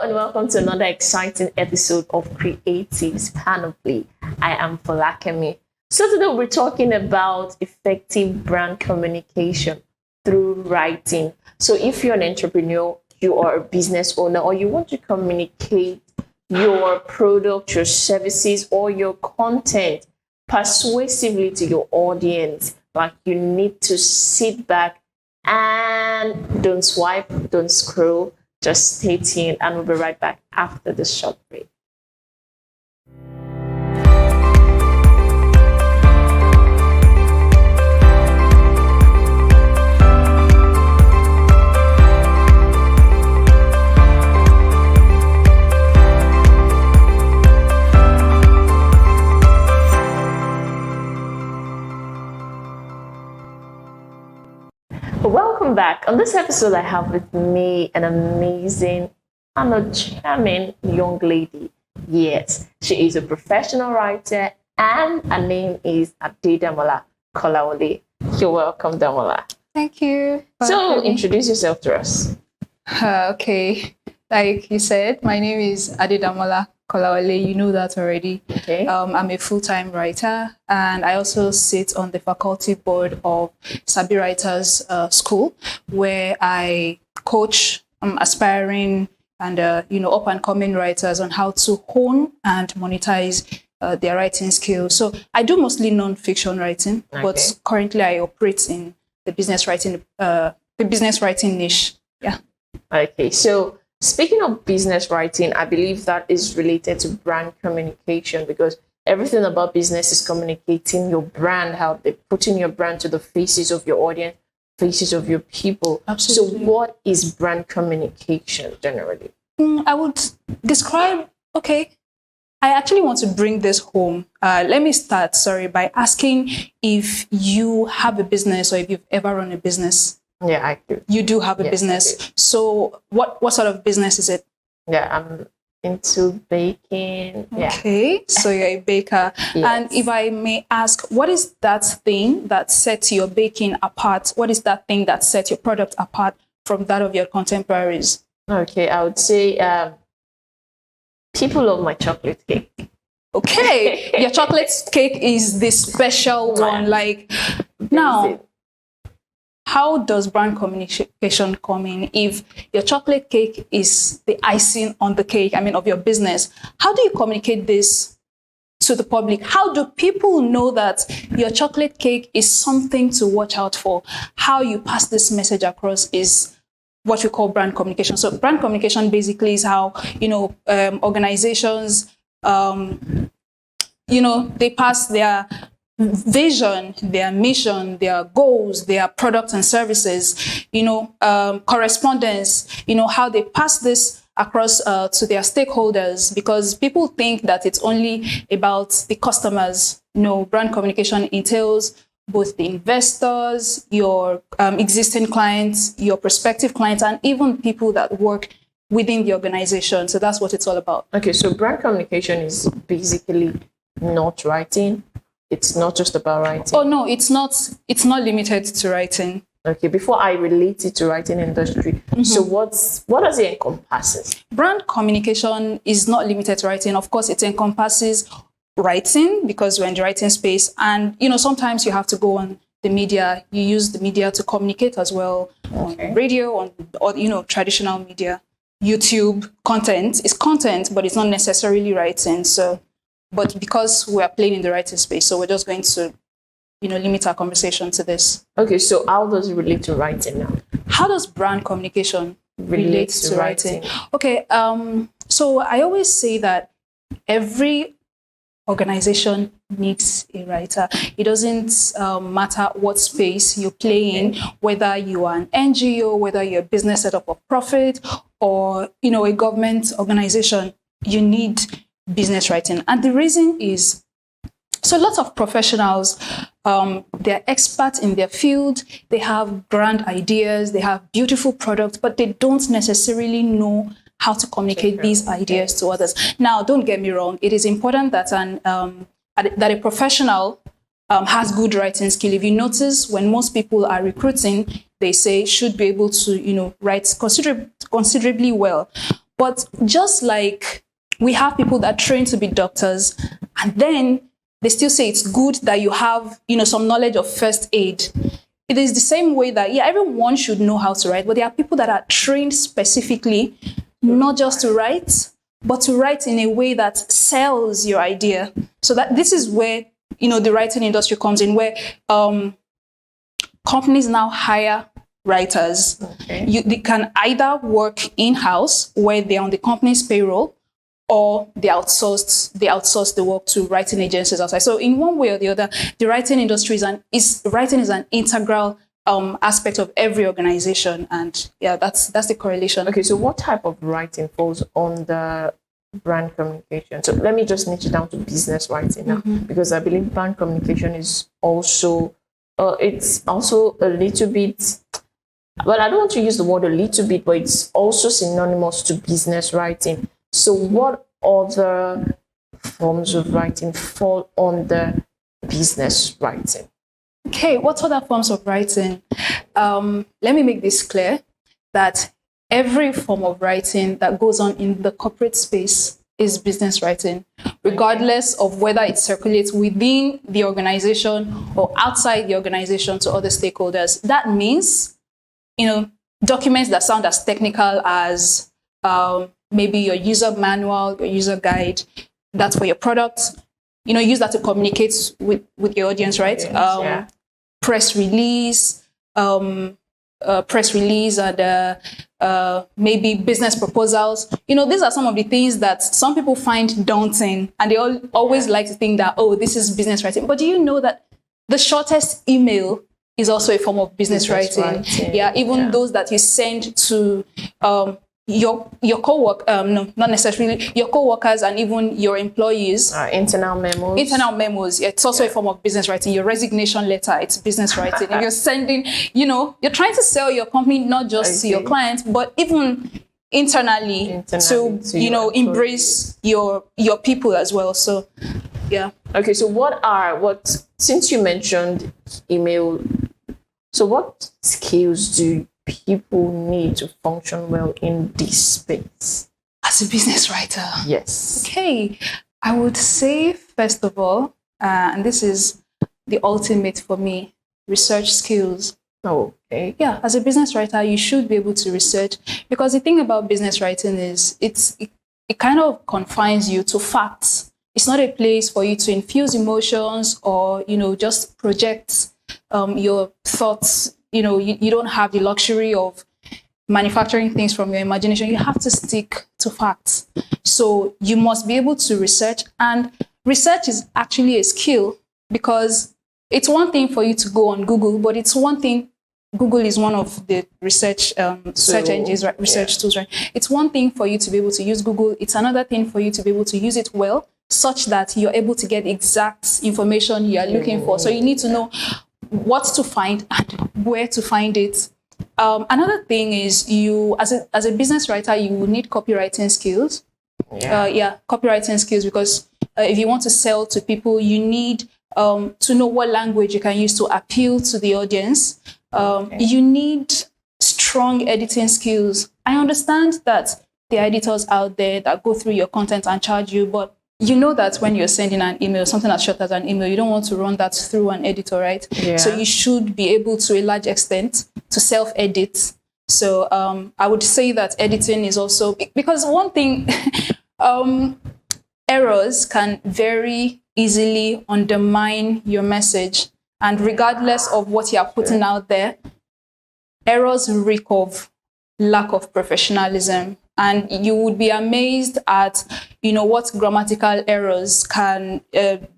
and welcome to another exciting episode of Creatives Panoply. I am Folakemi. So today we're talking about effective brand communication through writing. So if you're an entrepreneur, you are a business owner, or you want to communicate your product, your services, or your content persuasively to your audience, like you need to sit back and don't swipe, don't scroll. Just stay tuned and we'll be right back after this short break. Welcome back. On this episode, I have with me an amazing and a charming young lady. Yes, she is a professional writer and her name is Adedamola Kolawole. You're welcome, Damola. Thank you. So, introduce yourself to us. Okay. Like you said, my name is Adedamola Kolawole. You know that already. Okay. I'm a full-time writer, and I also sit on the faculty board of Sabi Writers School, where I coach aspiring and up-and-coming writers on how to hone and monetize their writing skills. So I do mostly non-fiction writing, but currently I operate in the business writing niche. Yeah. Okay. So, speaking of business writing, I believe that is related to brand communication, because everything about business is communicating your brand, how they're putting your brand to the faces of your audience, faces of your people. Absolutely. So what is brand communication generally? I would describe, I actually want to bring this home. Let me start, by asking if you have a business or if you've ever run a business. Yeah, I do. You do have a business. So what sort of business is it? Yeah, I'm into baking. Yeah. Okay, so you're a baker. Yes. And if I may ask, what is that thing that sets your baking apart? What is that thing that sets your product apart from that of your contemporaries? Okay, I would say people love my chocolate cake. Okay, your chocolate cake is the special one. Now, how does brand communication come in? If your chocolate cake is the icing on the cake, of your business, how do you communicate this to the public? How do people know that your chocolate cake is something to watch out for? How you pass this message across is what we call brand communication. So brand communication basically is how, organizations, they pass their vision, their mission, their goals, their products and services, correspondence, how they pass this across to their stakeholders, because people think that it's only about the customers. No, brand communication entails both the investors, your existing clients, your prospective clients, and even people that work within the organization. So that's what it's all about. Okay, so brand communication is basically not writing. It's not just about writing. Oh no, it's not limited to writing. Okay, before I relate it to writing industry, so what does it encompass? Brand communication is not limited to writing. Of course, it encompasses writing, because we're in the writing space, and sometimes you have to go on the media. You use the media to communicate as well, on radio, or traditional media. YouTube content is content, but it's not necessarily writing. But because we are playing in the writing space, so we're just going to, limit our conversation to this. Okay, so how does it relate to writing now? How does brand communication relate to writing? Okay, so I always say that every organization needs a writer. It doesn't matter what space you play in, whether you are an NGO, whether you're a business set up for profit, or a government organization. You need business writing. And the reason is, so lots of professionals, they're experts in their field, they have grand ideas, they have beautiful products, but they don't necessarily know how to communicate these ideas to others. Now, don't get me wrong, it is important that that a professional has good writing skill. If you notice, when most people are recruiting, they say should be able to, write considerably well. But just like we have people that train to be doctors, and then they still say it's good that you have, some knowledge of first aid. It is the same way that, everyone should know how to write, but there are people that are trained specifically, not just to write, but to write in a way that sells your idea. So that this is where, the writing industry comes in, where companies now hire writers. Okay. They can either work in-house, where they're on the company's payroll, or they outsource the work to writing agencies outside. So in one way or the other, the writing industry writing is an integral aspect of every organization, and that's the correlation. Okay, so what type of writing falls under brand communication? So let me just niche it down to business writing now, because I believe brand communication is also it's also a little bit. Well, I don't want to use the word a little bit, but it's also synonymous to business writing. So what other forms of writing fall under business writing? Okay, what other forms of writing? Let me make this clear, that every form of writing that goes on in the corporate space is business writing, regardless of whether it circulates within the organization or outside the organization to other stakeholders. That means, documents that sound as technical as maybe your user manual, your user guide, that's for your product. Use that to communicate with your audience, right? Press release, and maybe business proposals. These are some of the things that some people find daunting, and they always like to think that, oh, this is business writing. But do you know that the shortest email is also a form of business writing? Yeah, even those that you send to your co-work, no, not necessarily your co-workers, and even your employees. Internal memos. Yeah, it's also a form of business writing. Your resignation letter, it's business writing. If you're sending, you're trying to sell your company not just to your clients, but even internally to embrace your people as well. So, yeah. Okay, so since you mentioned email, so what skills do people need to function well in this space? As a business writer? Yes. Okay, I would say, first of all, and this is the ultimate for me, research skills. Okay. Yeah, as a business writer, you should be able to research, because the thing about business writing is it kind of confines you to facts. It's not a place for you to infuse emotions or, just project your thoughts. You don't have the luxury of manufacturing things from your imagination. You have to stick to facts. So you must be able to research, and research is actually a skill, because it's one thing for you to go on Google, but it's one thing. Google is one of the research search engines, right? Research tools, right? It's one thing for you to be able to use Google. It's another thing for you to be able to use it well, such that you're able to get exact information you are looking for. So you need to know what to find and where to find it. Another thing is, you as a business writer, you will need copywriting skills. Copywriting skills, because if you want to sell to people, you need to know what language you can use to appeal to the audience. You need strong editing skills. I understand that there are editors out there that go through your content and charge you, but you know that when you're sending an email, something as short as an email, you don't want to run that through an editor, right? Yeah. So you should be able, to a large extent, to self-edit. So I would say that editing is also, because one thing, errors can very easily undermine your message. And regardless of what you are putting out there, errors reek of lack of professionalism. And you would be amazed at, what grammatical errors can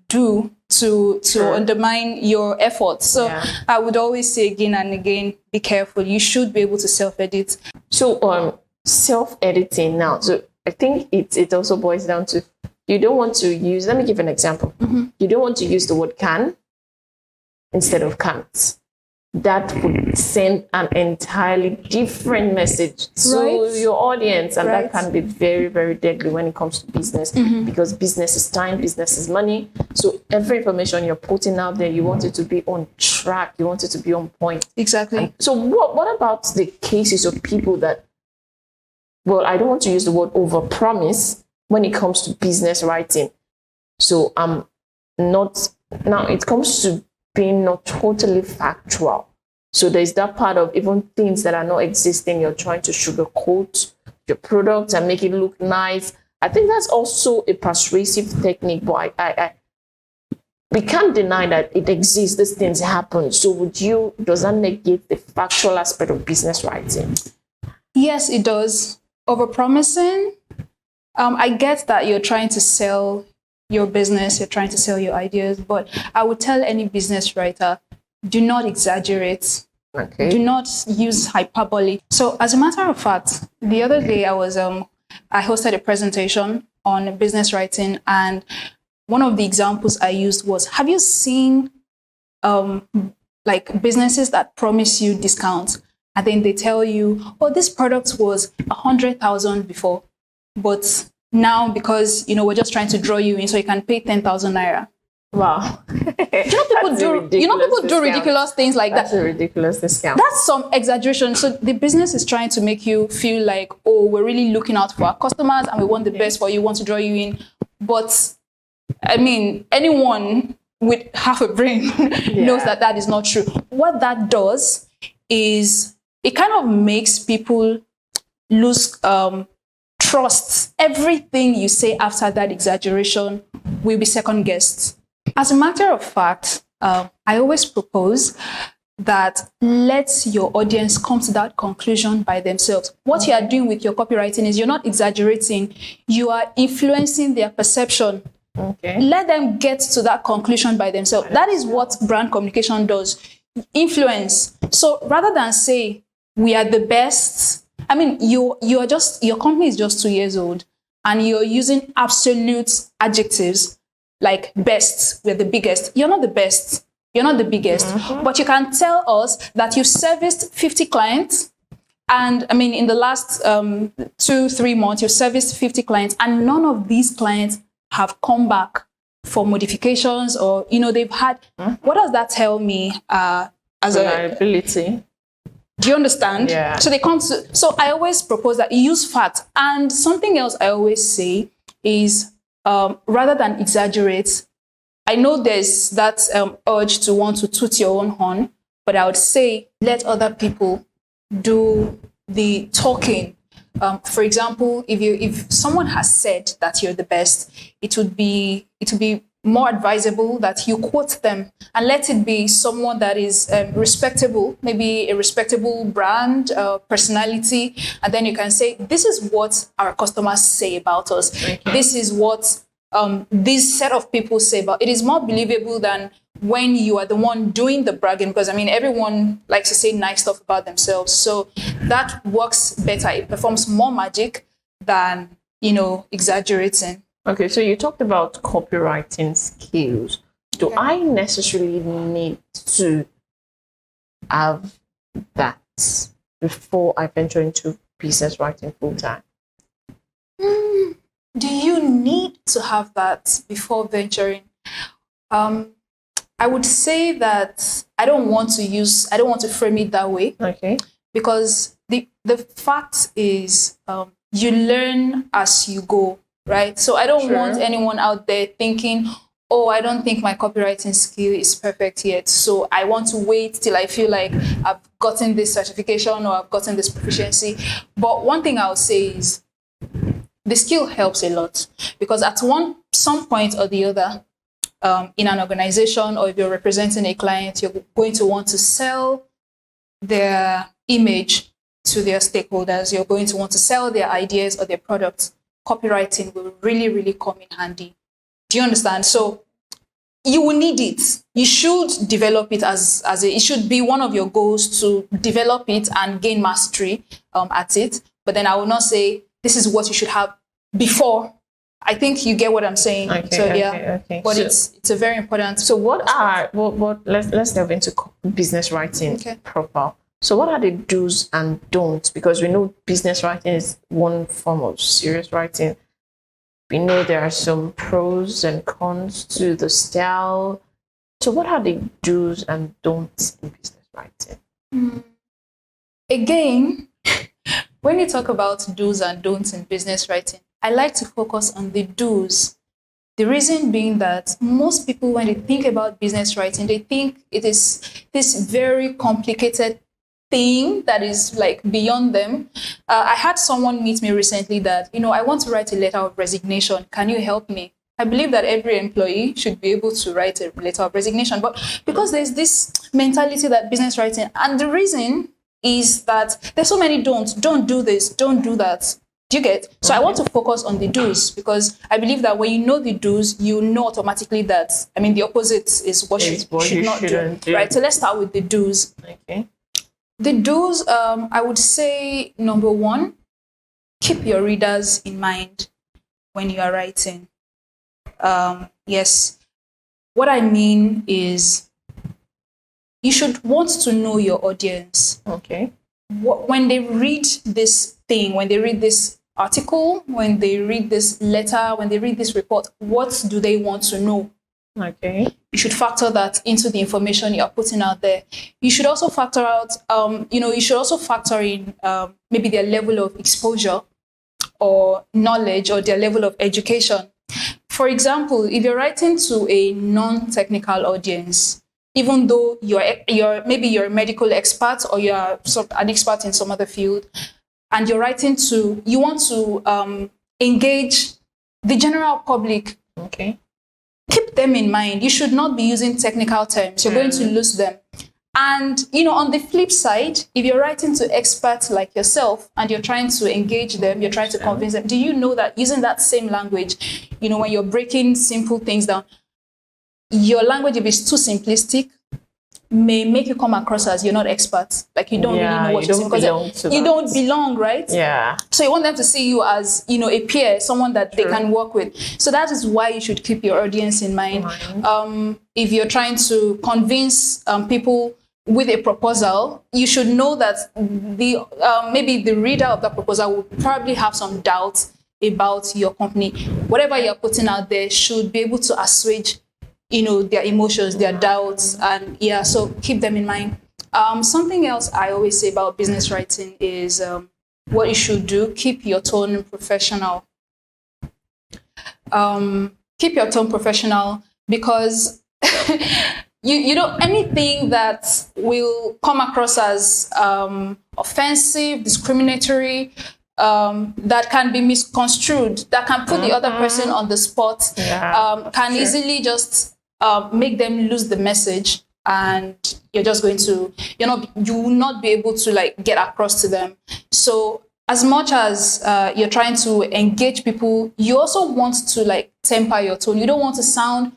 do to undermine your efforts. So I would always say again and again, be careful. You should be able to self-edit. So self-editing now. So I think it also boils down to, you don't want to use, let me give an example. You don't want to use the word can instead of can't. That would send an entirely different message to your audience. And that can be very, very deadly when it comes to business, because business is time, business is money. So every information you're putting out there, you want it to be on track. You want it to be on point. Exactly. And so what about the cases of people that well, I don't want to use the word overpromise when it comes to business writing. So I'm not, now it comes to being not totally factual. So there's that part of even things that are not existing, you're trying to sugarcoat your product and make it look nice. I think that's also a persuasive technique, but we can't deny that it exists, these things happen. So does that negate the factual aspect of business writing? Yes, it does. Overpromising, I get that you're trying to sell your business, you're trying to sell your ideas, but I would tell any business writer, do not exaggerate. Okay. Do not use hyperbole. So as a matter of fact, the other day I hosted a presentation on business writing, and one of the examples I used was, have you seen like businesses that promise you discounts and then they tell you, oh, this product was 100,000 before, but now because we're just trying to draw you in so you can pay 10,000 naira. Wow. People do ridiculous things like That's that. a ridiculous discount. That's some exaggeration. So the business is trying to make you feel like, oh, we're really looking out for our customers and we want the best for you, want to draw you in. But I mean, anyone with half a brain knows that is not true. What that does is it kind of makes people lose trust. Everything you say after that exaggeration will be second guessed. As a matter of fact, I always propose that let your audience come to that conclusion by themselves. What you are doing with your copywriting is you're not exaggerating, you are influencing their perception. Okay. Let them get to that conclusion by themselves. That is what brand communication does. Influence. So rather than say we are the best, I mean, your company is just 2 years old and you're using absolute adjectives like best, we're the biggest. You're not the best. You're not the biggest. But you can tell us that you've serviced 50 clients. And I mean, in the last 2-3 months, you've serviced 50 clients and none of these clients have come back for modifications or, they've had, what does that tell me as reliability? Do you understand? Yeah. So I always propose that you use fact. And something else I always say is, rather than exaggerate, I know there's that urge to want to toot your own horn, but I would say let other people do the talking. For example, if someone has said that you're the best, it would be more advisable that you quote them and let it be someone that is respectable, maybe a respectable brand, personality, and then you can say, this is what our customers say about us. Okay. This is what this set of people say about it. Is more believable than when you are the one doing the bragging, because I mean, everyone likes to say nice stuff about themselves. So that works better. It performs more magic than, exaggerating. Okay, so you talked about copywriting skills. Do I necessarily need to have that before I venture into business writing full time? Do you need to have that before venturing? I would say that I don't want to frame it that way. Okay. Because the fact is, you learn as you go. Right? So I don't want anyone out there thinking, oh, I don't think my copywriting skill is perfect yet. So I want to wait till I feel like I've gotten this certification or I've gotten this proficiency. But one thing I would say is the skill helps a lot because at some point or the other, in an organization or if you're representing a client, you're going to want to sell their image to their stakeholders. You're going to want to sell their ideas or their products. Copywriting will really, really come in handy. Do you understand? So you will need it. You should develop it it should be one of your goals to develop it and gain mastery at it. But then I will not say this is what you should have before. I think you get what I'm saying. Okay. But it's a very important. So let's delve into business writing proper. So what are the do's and don'ts? Because we know business writing is one form of serious writing. We know there are some pros and cons to the style. So what are the do's and don'ts in business writing? Again, when you talk about do's and don'ts in business writing, I like to focus on the do's. The reason being that most people, when they think about business writing, they think it is this very complicated thing that is like beyond them. I had someone meet me recently that, I want to write a letter of resignation. Can you help me? I believe that every employee should be able to write a letter of resignation. But because there's this mentality that business writing, and the reason is that there's so many don't do this, don't do that. Do you get? So I want to focus on the do's, because I believe that when you know the do's, you know automatically that, the opposite is what you should not do. Right? So let's start with the do's. Okay. The do's, I would say, number one, keep your readers in mind when you are writing. Yes. What I mean is you should want to know your audience. Okay. When they read this thing, when they read this article, when they read this letter, when they read this report, what do they want to know? Okay. You should factor that into the information you are putting out there. You should also factor out, you should also factor in maybe their level of exposure or knowledge or their level of education. For example, if you're writing to a non-technical audience, even though maybe you're a medical expert or you're an expert in some other field, and you're writing you want to engage the general public. Okay. Keep them in mind. You should not be using technical terms. You're going to lose them. And, on the flip side, if you're writing to experts like yourself and you're trying to engage them, you're trying to convince them, do you know that using that same language, when you're breaking simple things down, your language, if it's too simplistic, may make you come across as you're not expert. Like you don't really know what you're saying because you don't belong, right? Yeah. So you want them to see you as, a peer, someone that they can work with. So that is why you should keep your audience in mind. If you're trying to convince people with a proposal, you should know that maybe the reader of that proposal will probably have some doubts about your company. Whatever you're putting out there should be able to assuage their emotions, their doubts, and so keep them in mind. Something else I always say about business writing is what you should do, keep your tone professional. Keep your tone professional because you don't, anything that will come across as offensive, discriminatory, that can be misconstrued, that can put the other person on the spot, can easily just make them lose the message, and you're just going to, you will not be able to get across to them. So as much as you're trying to engage people, you also want to temper your tone. You don't want to sound,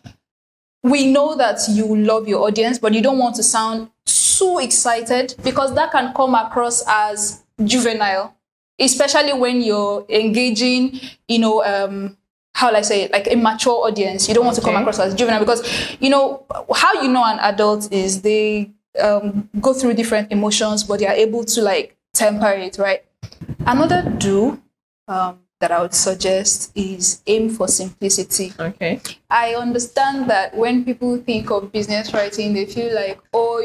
we know that you love your audience, but you don't want to sound so excited because that can come across as juvenile, especially when you're engaging, how will I say it, a mature audience. You don't want to come across as juvenile because, how an adult is they go through different emotions, but they are able to temper it, right? Another do that I would suggest is aim for simplicity. Okay. I understand that when people think of business writing, they feel like,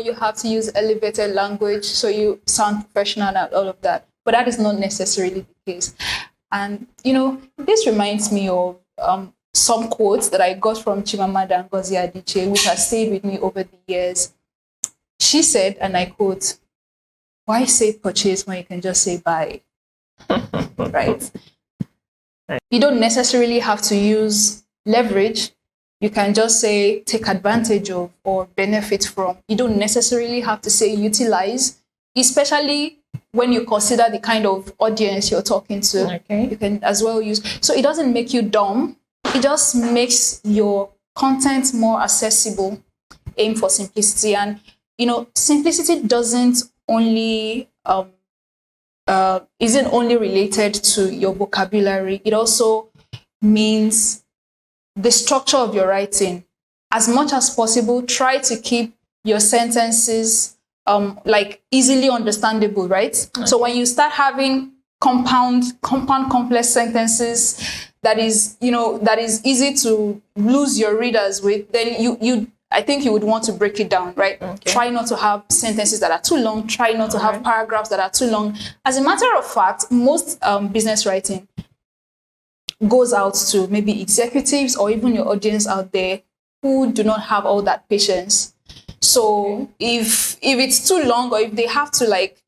you have to use elevated language so you sound professional and all of that. But that is not necessarily the case. And, this reminds me of some quotes that I got from Chimamanda Ngozi Adichie, which has stayed with me over the years. She said, and I quote, "Why say purchase when you can just say buy?" Right? You don't necessarily have to use leverage. You can just say take advantage of or benefit from. You don't necessarily have to say utilize, especially when you consider the kind of audience you're talking to. Okay. You can as well use. So it doesn't make you dumb. It just makes your content more accessible. Aim for simplicity. And, simplicity doesn't only, isn't only related to your vocabulary. It also means the structure of your writing. As much as possible, try to keep your sentences easily understandable, right? Okay. So when you start having compound complex sentences that is easy to lose your readers with, then you I think you would want to break it down, right? Okay. Try not to have sentences that are too long. Try not to have paragraphs that are too long. As a matter of fact, most business writing goes out to maybe executives or even your audience out there who do not have all that patience. So if it's too long, or if they have to, like,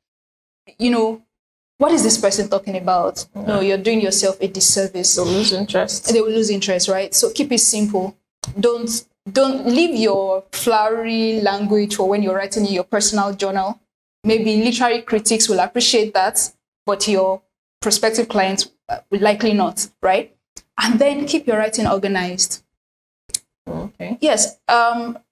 what is this person talking about? No, you're doing yourself a disservice. They'll lose interest. They will lose interest, right? So keep it simple. Don't leave your flowery language for when you're writing in your personal journal. Maybe literary critics will appreciate that, but your prospective clients will likely not, right? And then keep your writing organized. Okay. Yes,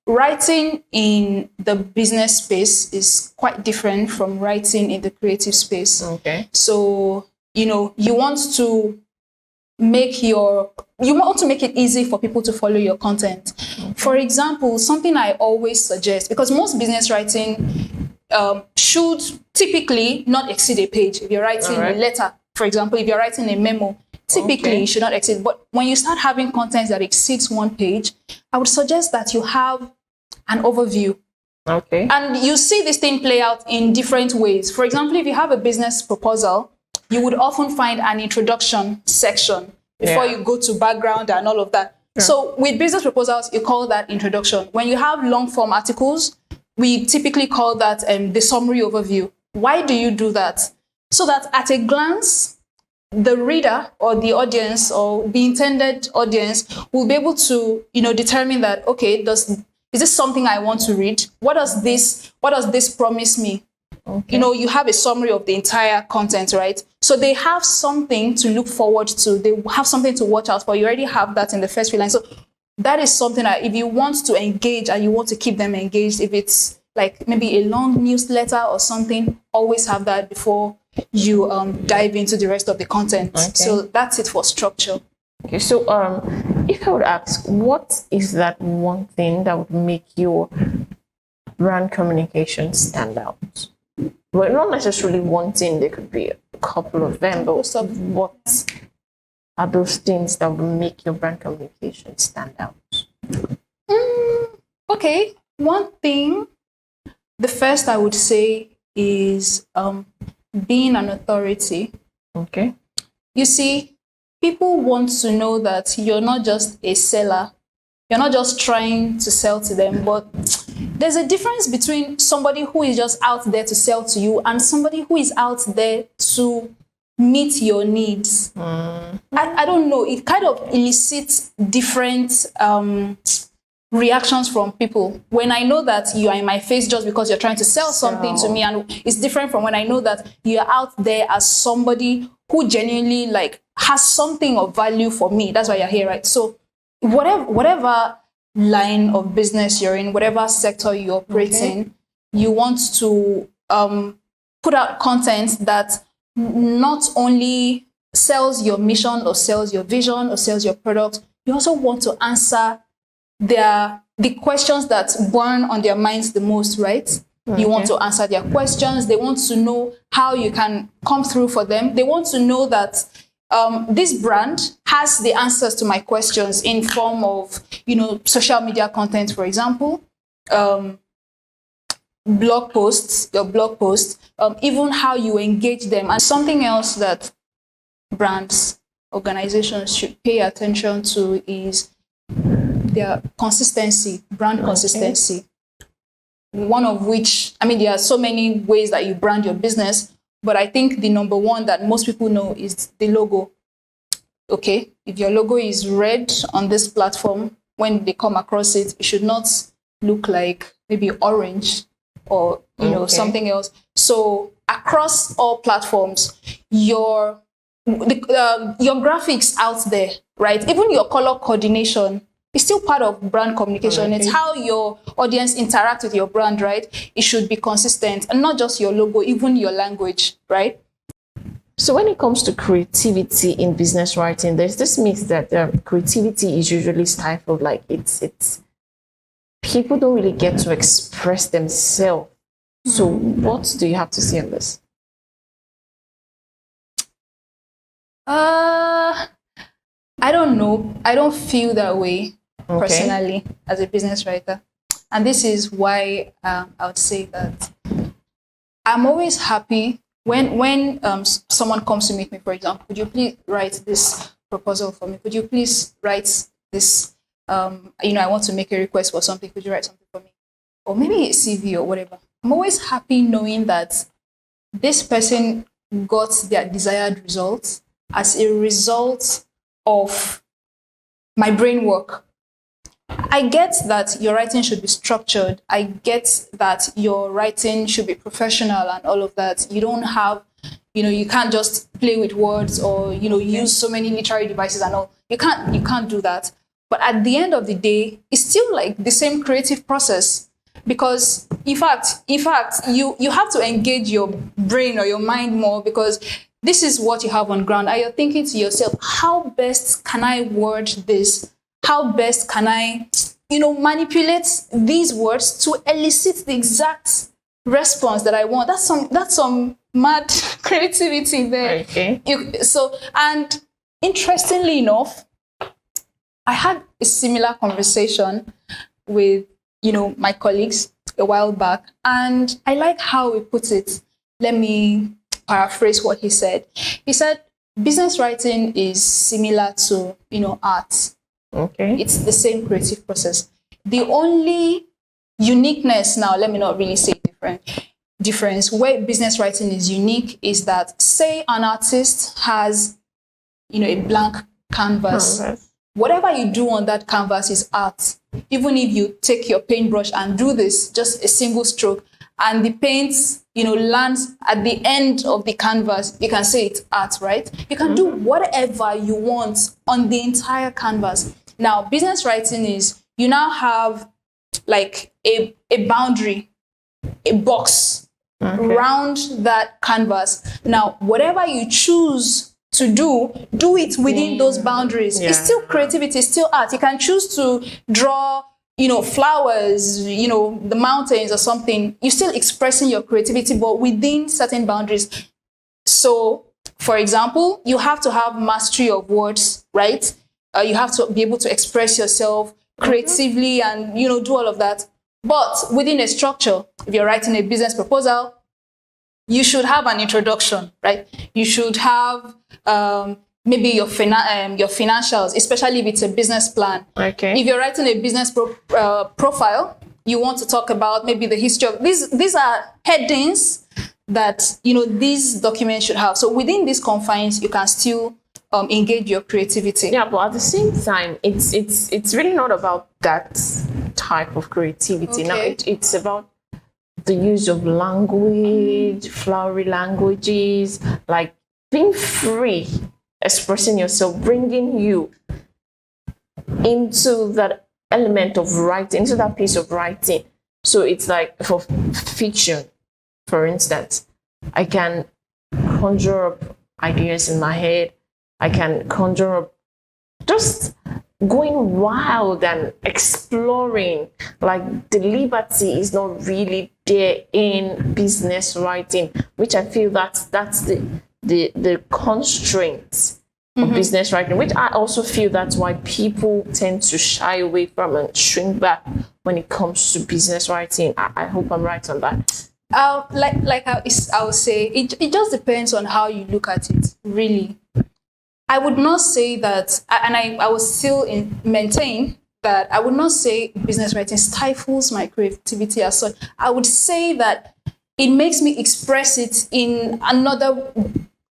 writing in the business space is quite different from writing in the creative space. Okay. So, you want to make it easy for people to follow your content. Okay. For example, something I always suggest, because most business writing should typically not exceed a page. If you're writing a letter, for example, if you're writing a memo, typically you should not exceed. But when you start having content that exceeds 1 page, I would suggest that you have an overview. Okay. And you see this thing play out in different ways. For example, if you have a business proposal, you would often find an introduction section before you go to background and all of that. Sure. So with business proposals, you call that introduction. When you have long form articles, we typically call that the summary overview. Why do you do that? So that at a glance, the reader or the audience or the intended audience will be able to, determine that, okay, is this something I want to read? What does this promise me? Okay. You have a summary of the entire content, right? So they have something to look forward to. They have something to watch out for. You already have that in the first few lines. So that is something that if you want to engage and you want to keep them engaged, if it's like maybe a long newsletter or something, always have that before you dive into the rest of the content. Okay. So that's it for structure. Okay, so if I would ask, what is that one thing that would make your brand communication stand out? Well, not necessarily one thing, there could be a couple of them, but what are those things that will make your brand communication stand out? Okay, one thing, the first I would say is being an authority. Okay. You see, people want to know that you're not just a seller. You're not just trying to sell to them, but there's a difference between somebody who is just out there to sell to you and somebody who is out there to meet your needs. I don't know. It kind of elicits different reactions from people. When I know that you are in my face just because you're trying to sell something to me, and it's different from when I know that you're out there as somebody who genuinely has something of value for me. That's why you're here, right? So whatever line of business you're in, whatever sector you operate in, you want to put out content that not only sells your mission or sells your vision or sells your product, you also want to answer the questions that burn on their minds the most, right? You want to answer their questions. They want to know how you can come through for them. They want to know that this brand has the answers to my questions in form of, social media content, for example, blog posts, your blog posts, even how you engage them. And something else that brands, organizations should pay attention to is their consistency, brand consistency. One of which, there are so many ways that you brand your business, but I think the number one that most people know is the logo. Okay, if your logo is red on this platform, when they come across it, it should not look like maybe orange or something else. So across all platforms, your graphics out there, right? Even your color coordination is still part of brand communication. It's how your audience interact with your brand, right? It should be consistent, and not just your logo, even your language, right? So when it comes to creativity in business writing, there's this myth that creativity is usually stifled. Like it's people don't really get to express themselves. So what do you have to say on this? I don't know. I don't feel that way personally as a business writer. And this is why I would say that I'm always happy when someone comes to meet me, for example, could you please write this proposal for me? Could you please write this, I want to make a request for something. Could you write something for me? Or maybe a CV or whatever. I'm always happy knowing that this person got their desired results as a result of my brain work. I get that your writing should be structured. I get that your writing should be professional and all of that. You don't have, you can't just play with words or, use so many literary devices and all. You can't do that. But at the end of the day, it's still like the same creative process. Because in fact, you have to engage your brain or your mind more, because this is what you have on ground. And you're thinking to yourself, how best can I word this? How best can I, manipulate these words to elicit the exact response that I want? That's some mad creativity there. Okay. And interestingly enough, I had a similar conversation with my colleagues a while back, and I like how he put it. Let me paraphrase what he said. He said, business writing is similar to, art. Okay. It's the same creative process. The only uniqueness, now let me not really say difference, where business writing is unique is that, say an artist has, a blank canvas. Whatever you do on that canvas is art. Even if you take your paintbrush and do this, just a single stroke, and the paint, lands at the end of the canvas, you can say it's art, right? You can do whatever you want on the entire canvas. Now, business writing is, you now have like a boundary, a box around that canvas. Now, whatever you choose to do it within those boundaries. Yeah. It's still creativity, it's still art. You can choose to draw, flowers, the mountains or something. You're still expressing your creativity, but within certain boundaries. So, for example, you have to have mastery of words, right? You have to be able to express yourself creatively and, do all of that. But within a structure, if you're writing a business proposal, you should have an introduction, right? You should have maybe your financials, especially if it's a business plan. Okay. If you're writing a business profile, you want to talk about maybe the history of these are headings that these documents should have. So within these confines, you can still engage your creativity. Yeah, but at the same time, it's really not about that type of creativity. Okay. Now it's about the use of language, flowery languages, like being free, expressing yourself, bringing you into that element of writing, into that piece of writing. So it's like for fiction, for instance, I can conjure up ideas in my head. I can conjure up just going wild and exploring. Like the liberty is not really there in business writing, which I feel that's the constraints of business writing, which I also feel that's why people tend to shy away from and shrink back when it comes to business writing. I hope I'm right on that. Like I would say, it just depends on how you look at it, really. I would not say that, and I will still maintain that I would not say business writing stifles my creativity as such. I would say that it makes me express it in another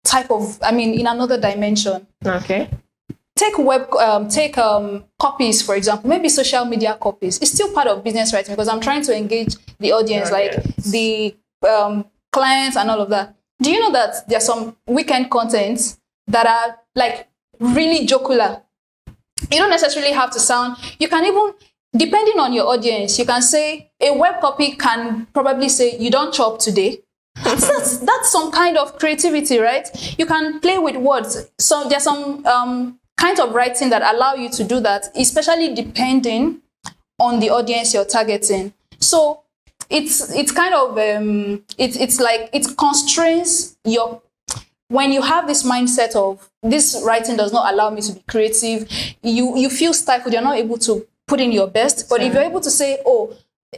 type of, in another dimension. Okay. Take copies, for example, maybe social media copies. It's still part of business writing because I'm trying to engage the audience, like the clients and all of that. Do you know that there's some weekend contents that are like really jocular? You don't necessarily have to sound, you can even, depending on your audience, you can say, a web copy can probably say, you don't chop today. That's some kind of creativity, right? You can play with words. So there's some kinds of writing that allow you to do that, especially depending on the audience you're targeting. So it's kind of, it's like, it constrains your, when you have this mindset of this writing does not allow me to be creative, you feel stifled, you're not able to put in your best. But if you're able to say,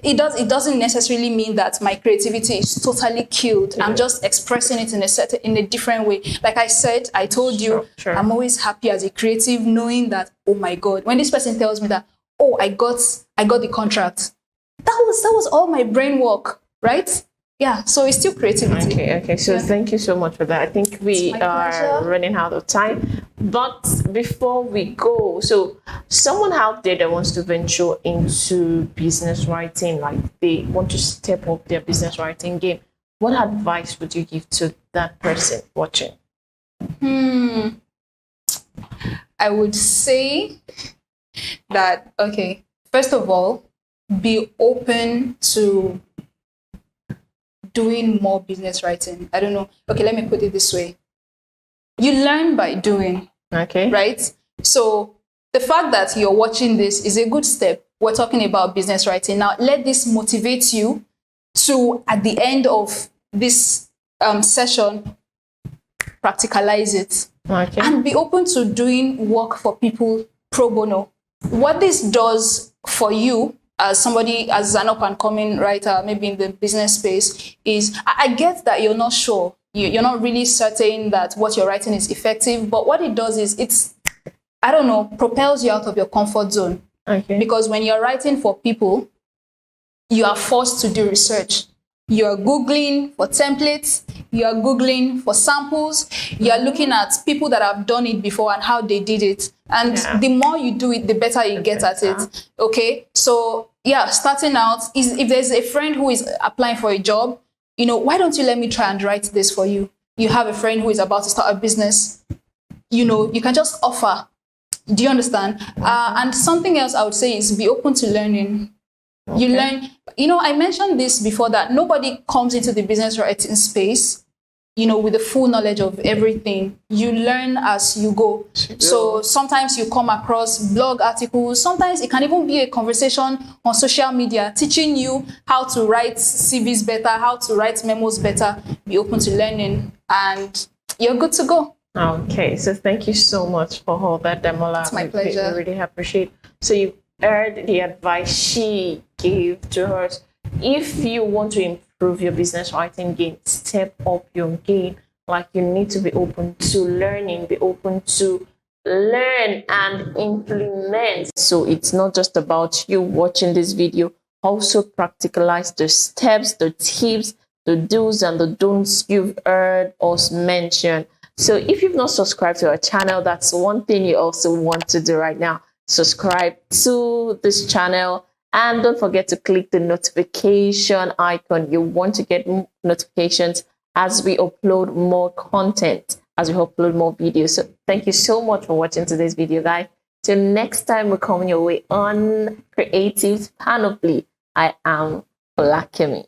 it doesn't necessarily mean that my creativity is totally killed. I'm just expressing it in a different way. Like I said, I told you, Sure. I'm always happy as a creative knowing that, oh my God, when this person tells me that, oh, I got the contract, that was all my brain work, right? Yeah, so it's still creativity. Okay. So thank you so much for that. I think we are pleasure. running out of time. But before we go, so someone out there that wants to venture into business writing, like they want to step up their business writing game, what advice would you give to that person watching? I would say that, okay, first of all, be open to doing more business writing. I don't know. Okay, let me put it this way. You learn by doing, Okay. right? So the fact that you're watching this is a good step. We're talking about business writing. Now, let this motivate you to, at the end of this session, practicalize it. Okay. And be open to doing work for people pro bono. What this does for you as somebody, as an up and coming writer, maybe in the business space, is I get that you're not sure. You're not really certain that what you're writing is effective, but what it does is propels you out of your comfort zone. Okay. Because when you're writing for people, you are forced to do research. You're Googling for templates, you're Googling for samples, you're looking at people that have done it before and how they did it. And the more you do it, the better you get at it. Okay? So, yeah, starting out, if there's a friend who is applying for a job, why don't you let me try and write this for you? You have a friend who is about to start a business, you can just offer. Do you understand? And something else I would say is be open to learning. Okay. You learn, I mentioned this before, that nobody comes into the business writing space, with the full knowledge of everything. You learn as you go. So sometimes you come across blog articles. Sometimes it can even be a conversation on social media teaching you how to write CVs better, how to write memos better. Be open to learning and you're good to go. Okay, so thank you so much for all that, Damola. It's my pleasure. I really appreciate. So you heard the advice she gave to us. If you want to improve your business writing game, step up your game. Like, you need to be open to learning, be open to learn and implement. So it's not just about you watching this video. Also practicalize the steps, the tips, the do's and the don'ts you've heard us mention. So if you've not subscribed to our channel, that's one thing you also want to do right now. Subscribe to this channel and don't forget to click the notification icon. You want to get notifications as we upload more content, as we upload more videos. So thank you so much for watching today's video, guys. Till next time, we're coming your way on Creative Panoply. I am Olakemi.